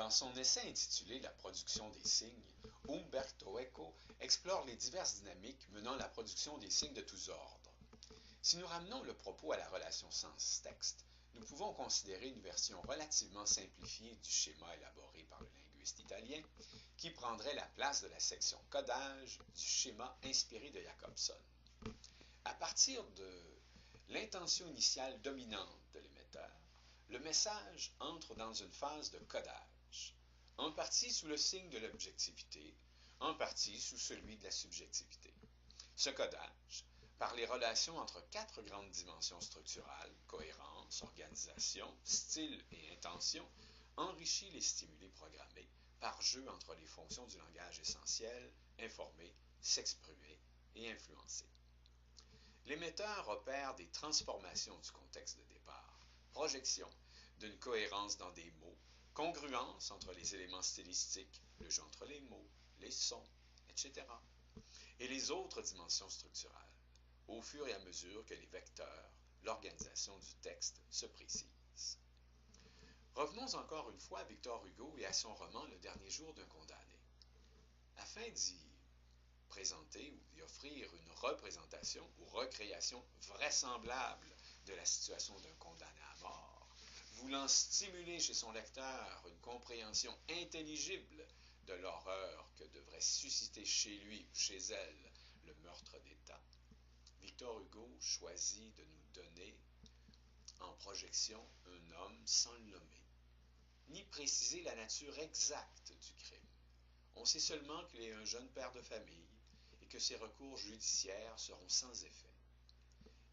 Dans son essai intitulé La production des signes, Umberto Eco explore les diverses dynamiques menant à la production des signes de tous ordres. Si nous ramenons le propos à la relation sens-texte, nous pouvons considérer une version relativement simplifiée du schéma élaboré par le linguiste italien, qui prendrait la place de la section codage du schéma inspiré de Jacobson. À partir de l'intention initiale dominante de l'émetteur, le message entre dans une phase de codage, en partie sous le signe de l'objectivité, en partie sous celui de la subjectivité. Ce codage, par les relations entre quatre grandes dimensions structurales, cohérence, organisation, style et intention, enrichit les stimuli programmés par jeu entre les fonctions du langage essentiel, informer, s'exprimer et influencer. L'émetteur opère des transformations du contexte de départ, projection d'une cohérence dans des mots, congruence entre les éléments stylistiques, le jeu entre les mots, les sons, etc., et les autres dimensions structurales, au fur et à mesure que les vecteurs, l'organisation du texte se précisent. Revenons encore une fois à Victor Hugo et à son roman Le dernier jour d'un condamné. Afin d'y présenter ou d'y offrir une représentation ou recréation vraisemblable de la situation d'un condamné à mort, voulant stimuler chez son lecteur une compréhension intelligible de l'horreur que devrait susciter chez lui ou chez elle le meurtre d'État, Victor Hugo choisit de nous donner en projection un homme sans le nommer, ni préciser la nature exacte du crime. On sait seulement qu'il est un jeune père de famille et que ses recours judiciaires seront sans effet.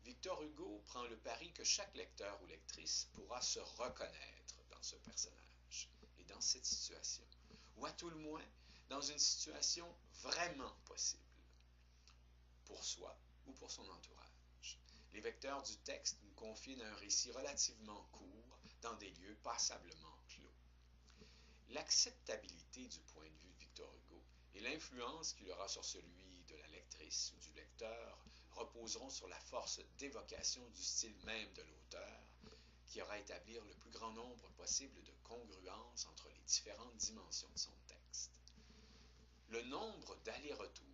Victor Hugo prend le pari que chaque lecteur ou lectrice pourra se reconnaître dans ce personnage et dans cette situation, ou à tout le moins dans une situation vraiment possible, pour soi ou pour son entourage. Les vecteurs du texte nous confinent à un récit relativement court dans des lieux passablement clos. L'acceptabilité du point de vue de Victor Hugo et l'influence qu'il aura sur celui de la lectrice ou du lecteur reposeront sur la force d'évocation du style même de l'auteur, qui aura à établir le plus grand nombre possible de congruences entre les différentes dimensions de son texte. Le nombre d'allers-retours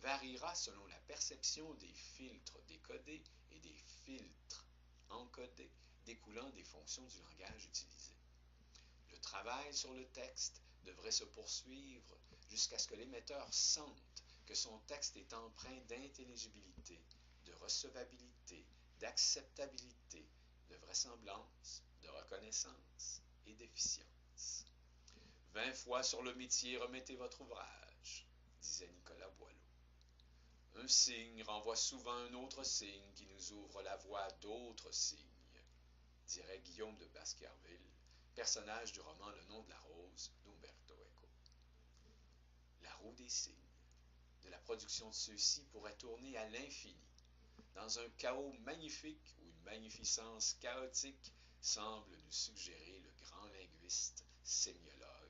variera selon la perception des filtres décodés et des filtres encodés découlant des fonctions du langage utilisé. Le travail sur le texte devrait se poursuivre jusqu'à ce que l'émetteur sente que son texte est empreint d'intelligibilité, de recevabilité, d'acceptabilité, de vraisemblance, de reconnaissance et d'efficience. 20 fois sur le métier remettez votre ouvrage, disait Nicolas Boileau. Un signe renvoie souvent un autre signe qui nous ouvre la voie à d'autres signes, dirait Guillaume de Baskerville, personnage du roman Le nom de la rose d'Umberto Eco. La roue des signes, de la production de ceux-ci pourrait tourner à l'infini, dans un chaos magnifique où une magnificence chaotique semble nous suggérer le grand linguiste sémiologue